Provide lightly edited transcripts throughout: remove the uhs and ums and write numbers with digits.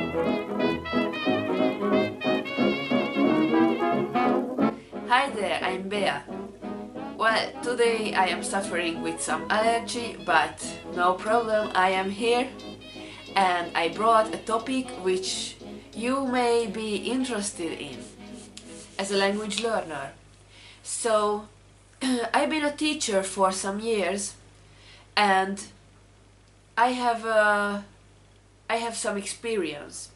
Hi there, I'm Bea. Well, today I am suffering with some allergy, but no problem, I am here and I brought a topic which you may be interested in as a language learner. So, I've been a teacher for some years and I have some experience.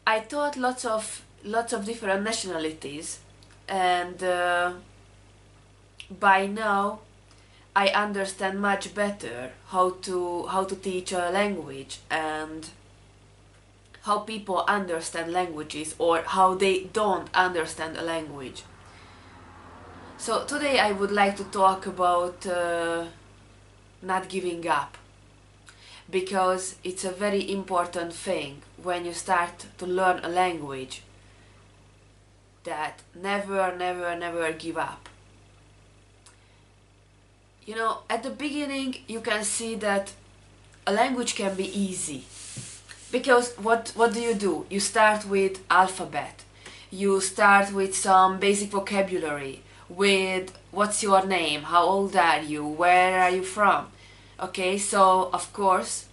I taught lots of different nationalities, and by now I understand much better how to teach a language and how people understand languages or how they don't understand a language. So today I would like to talk about not giving up, because it's a very important thing when you start to learn a language, that never give up. You know, at the beginning you can see that a language can be easy, because what do? You start with alphabet, you start with some basic vocabulary, with what's your name, how old are you, where are you from. Okay, so of course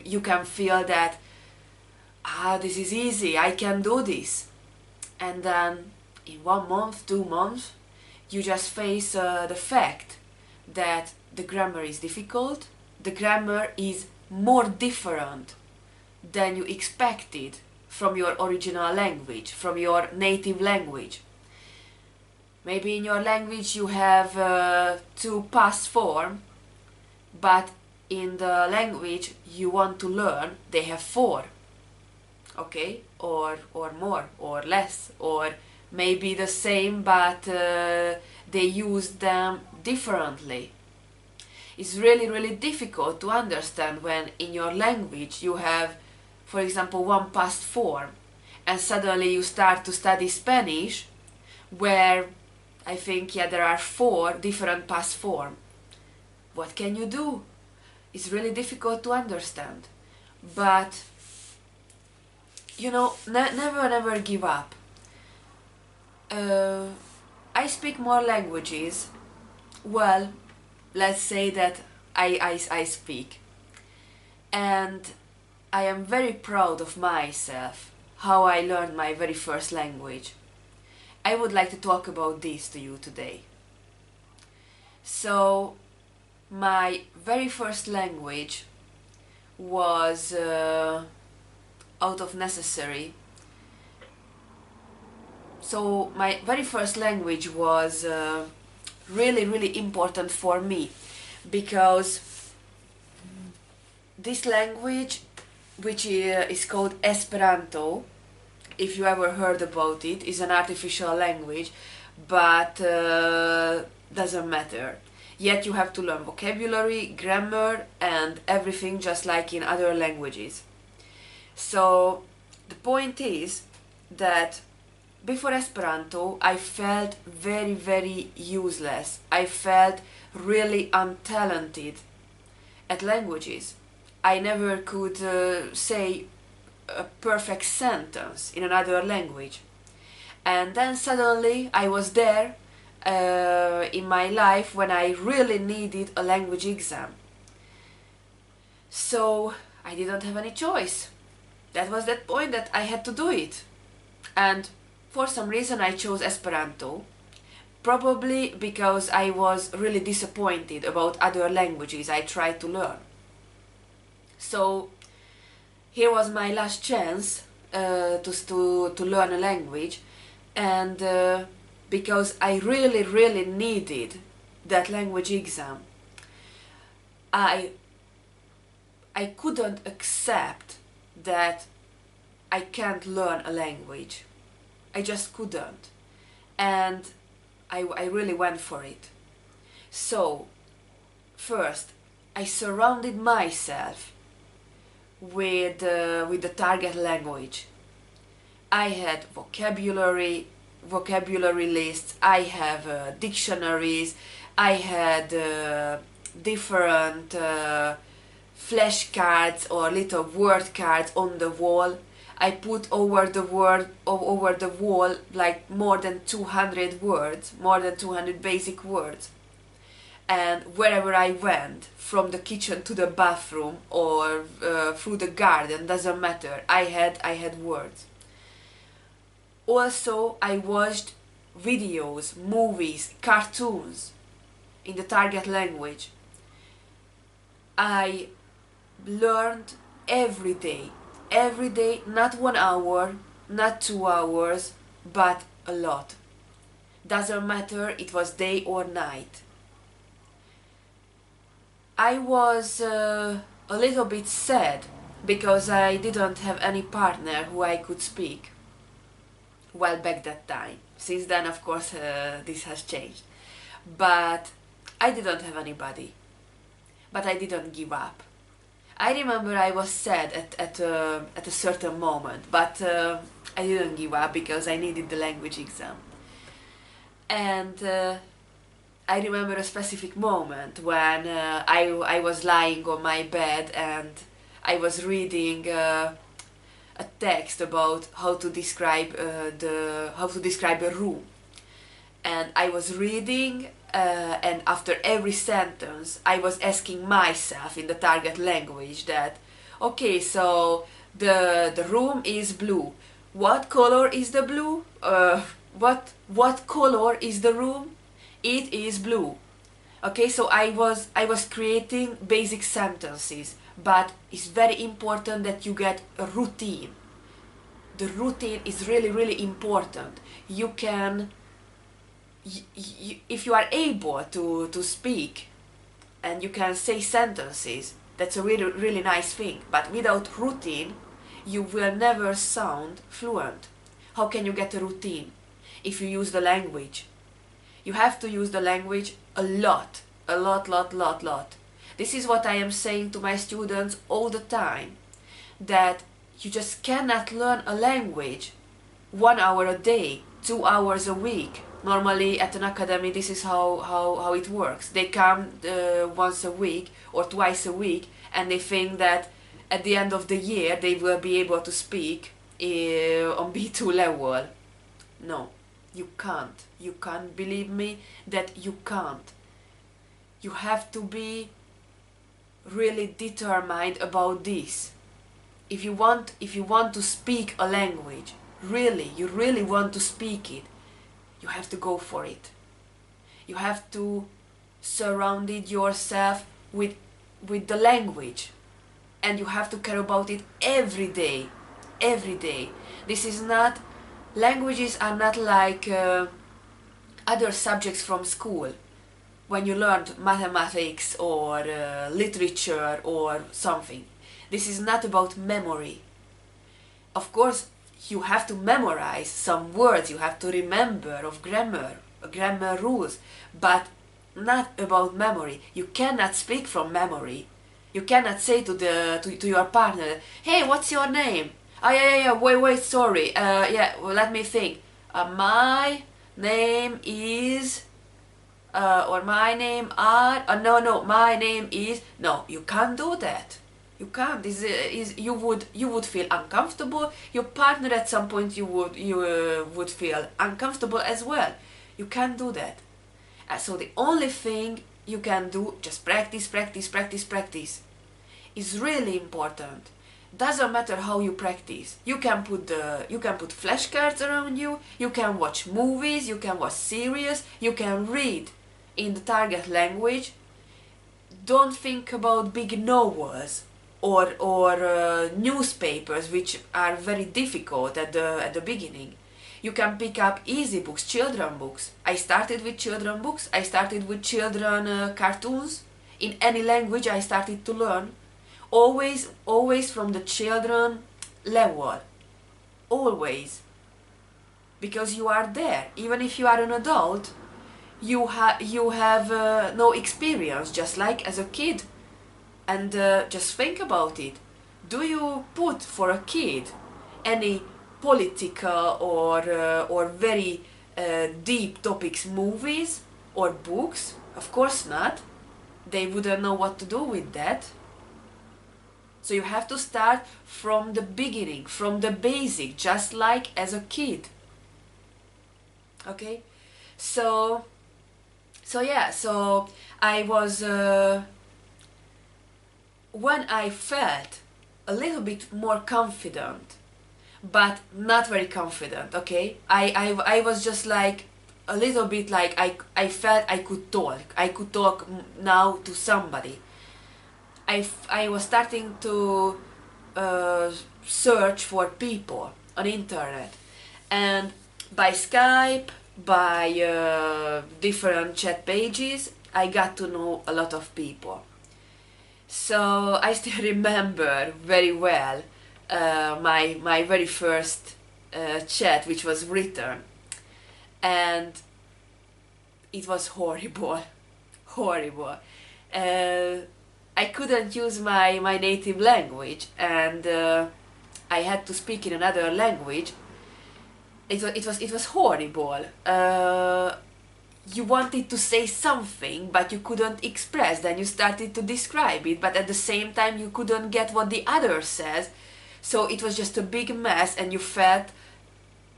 you can feel that this is easy, I can do this. And then in 1 month, 2 months, you just face the fact that the grammar is difficult, the grammar is more different than you expected from your original language, from your native language. Maybe in your language you have 2 past form, but in the language you want to learn they have 4. Okay, or more or less, or maybe the same, but they use them differently. It's really difficult to understand when in your language you have, for example, 1 past form, and suddenly you start to study Spanish where I think there are 4 different past form. What can you do? It's really difficult to understand, but you know, never give up. I speak more languages. Well, let's say that I speak, and I am very proud of myself, how I learned my very first language. I would like to talk about this to you today. So, my very first language was out of necessary. So my very first language was really important for me, because this language, which is called Esperanto, if you ever heard about it, is an artificial language, but doesn't matter. Yet you have to learn vocabulary, grammar and everything, just like in other languages. So the point is that before Esperanto I felt very useless. I felt really untalented at languages. I never could say a perfect sentence in another language. And then suddenly I was there in my life when I really needed a language exam. So I didn't have any choice. That was that point that I had to do it. And for some reason I chose Esperanto. Probably because I was really disappointed about other languages I tried to learn. So here was my last chance to learn a language, and because I really needed that language exam, I couldn't accept that I can't learn a language. I just couldn't, and I really went for it. So first I surrounded myself with the target language. I had vocabulary lists, I have dictionaries, I had different flashcards or little word cards on the wall. I put over the wall like more than 200 words, more than 200 basic words. And wherever I went, from the kitchen to the bathroom or through the garden, doesn't matter, I had words. Also, I watched videos, movies, cartoons in the target language. I learned every day, not 1 hour, not 2 hours, but a lot. Doesn't matter, it was day or night. I was a little bit sad because I didn't have any partner who I could speak. Well, back that time. Since then, of course, this has changed. But I didn't have anybody. But I didn't give up. I remember I was sad at a certain moment, but I didn't give up because I needed the language exam. And I remember a specific moment when I was lying on my bed and I was reading a text about how to describe a room, and I was reading, and after every sentence I was asking myself in the target language that, okay, so the room is blue. What color is the blue? What color is the room? It is blue. Okay, so I was creating basic sentences, but it's very important that you get a routine. The routine is really important. You can, if you are able to speak and you can say sentences, that's a really nice thing. But without routine, you will never sound fluent. How can you get a routine? If you use the language. You have to use the language a lot. This is what I am saying to my students all the time, that you just cannot learn a language 1 hour a day, 2 hours a week. Normally at an academy this is how it works. They come once a week or twice a week and they think that at the end of the year they will be able to speak on B2 level. No. You can't. You can't. Believe me that you can't. You have to be really determined about this. If you want to speak a language, you really want to speak it, you have to go for it. You have to surround yourself with the language, and you have to care about it every day. Every day. This is not. Languages are not like other subjects from school, when you learned mathematics or literature or something. This is not about memory. Of course, you have to memorize some words, you have to remember of grammar rules, but not about memory. You cannot speak from memory. You cannot say to your partner, hey, what's your name? Oh, yeah, wait, sorry, well, let me think. My name is, or my name are, no, my name is, no, you can't do that. You can't. You would feel uncomfortable. Your partner at some point you would feel uncomfortable as well. You can't do that. So the only thing you can do, just practice. Is really important. Doesn't matter how you practice. You can put flashcards around you. You can watch movies. You can watch series. You can read in the target language. Don't think about big novels or newspapers, which are very difficult at the beginning. You can pick up easy books, children books. I started with children books. I started with children cartoons. In any language I started to learn. Always from the children level. Always. Because you are there. Even if you are an adult, you have no experience, just like as a kid. And just think about it. Do you put for a kid any political or very deep topics, movies or books? Of course not. They wouldn't know what to do with that. So you have to start from the beginning, from the basic, just like as a kid. Okay, so yeah, so I was when I felt a little bit more confident, but not very confident. Okay, I was just like a little bit like I felt I could talk. I could talk now to somebody. I was starting to uh, search for people on internet, and by Skype, by different chat pages, I got to know a lot of people. So I still remember very well my very first chat, which was written, and it was horrible, horrible. Uh, I couldn't use my native language, and I had to speak in another language. It was horrible. You wanted to say something, but you couldn't express. Then you started to describe it, but at the same time you couldn't get what the other says. So it was just a big mess, and you felt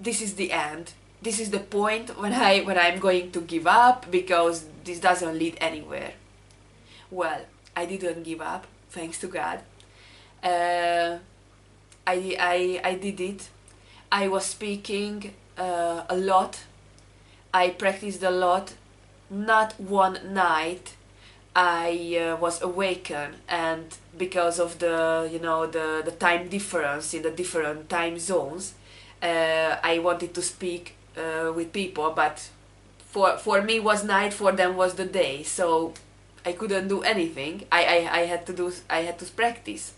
this is the end. This is the point when I'm going to give up, because this doesn't lead anywhere. Well, I didn't give up, thanks to God. Uh, I did it. I was speaking a lot. I practiced a lot. Not one night I was awakened, and because of the time difference in the different time zones, I wanted to speak with people, but for me was night, for them was the day, so I couldn't do anything. I had to practice.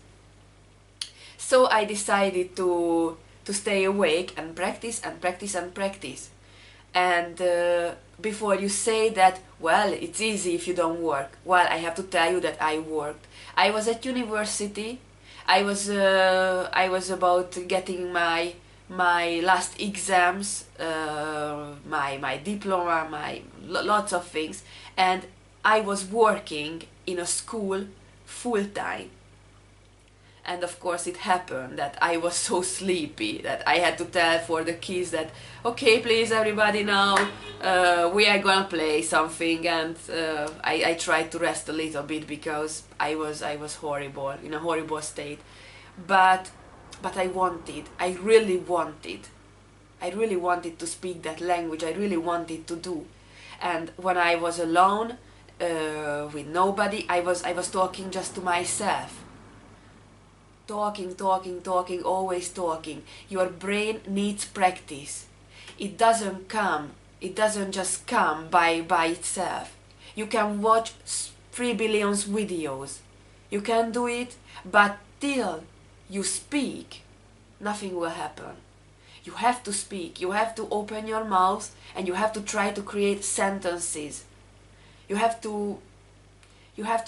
So I decided to stay awake and practice and practice and practice. And before you say that, well, it's easy if you don't work. Well, I have to tell you that I worked. I was at university. I was about getting my last exams, my diploma, my lots of things, and I was working in a school full time. And of course it happened that I was so sleepy that I had to tell for the kids that, okay, please everybody, now we are gonna play something, and I tried to rest a little bit because I was horrible, in a horrible state. But I really wanted to speak that language. I really wanted to do. And when I was alone with nobody, I was talking just to myself. Talking, always talking. Your brain needs practice. It doesn't just come by itself. You can watch 3 billion videos. You can do it, but till you speak, nothing will happen. You have to speak, you have to open your mouth, and you have to try to create sentences. You have to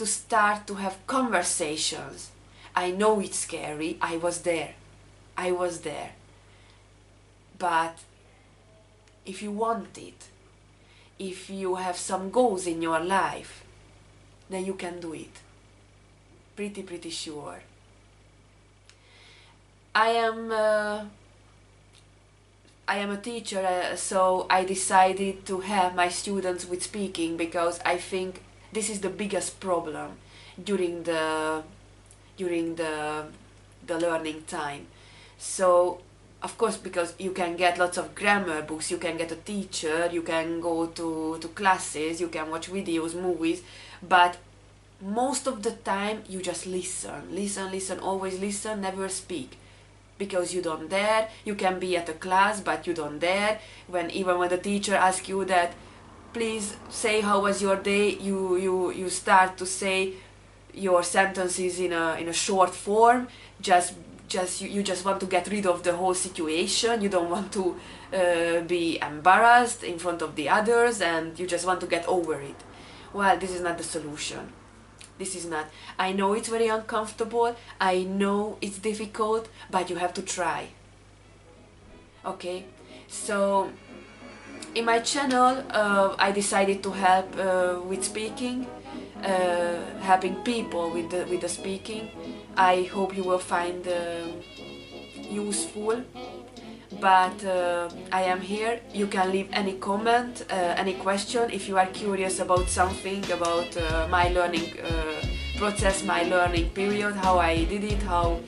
start to have conversations. I know it's scary. I was there. But if you want it, if you have some goals in your life, then you can do it. Pretty sure. I am a teacher, so I decided to help my students with speaking, because I think this is the biggest problem during the learning time. So of course, because you can get lots of grammar books, you can get a teacher, you can go to classes, you can watch videos, movies, but most of the time you just listen, always listen, never speak, because you don't dare. You can be at a class, but you don't dare. Even when the teacher asks you that, please say how was your day, you start to say your sentences in a short form. You just want to get rid of the whole situation. You don't want to be embarrassed in front of the others, and you just want to get over it. Well, this is not the solution. This is not. I know it's very uncomfortable. I know it's difficult, but you have to try. Okay? So in my channel, I decided to help with speaking. helping people with the speaking. I hope you will find useful. But I am here. You can leave any comment, any question if you are curious about something, about my learning process, my learning period, how I did it, how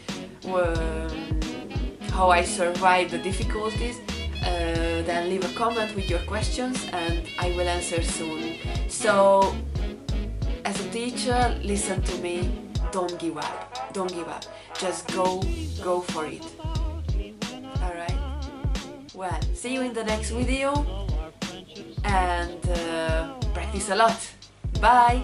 I survived the difficulties. Then leave a comment with your questions and I will answer soon. So, as a teacher, listen to me, don't give up, don't give up, just go for it. Alright? Well, see you in the next video and practice a lot. Bye!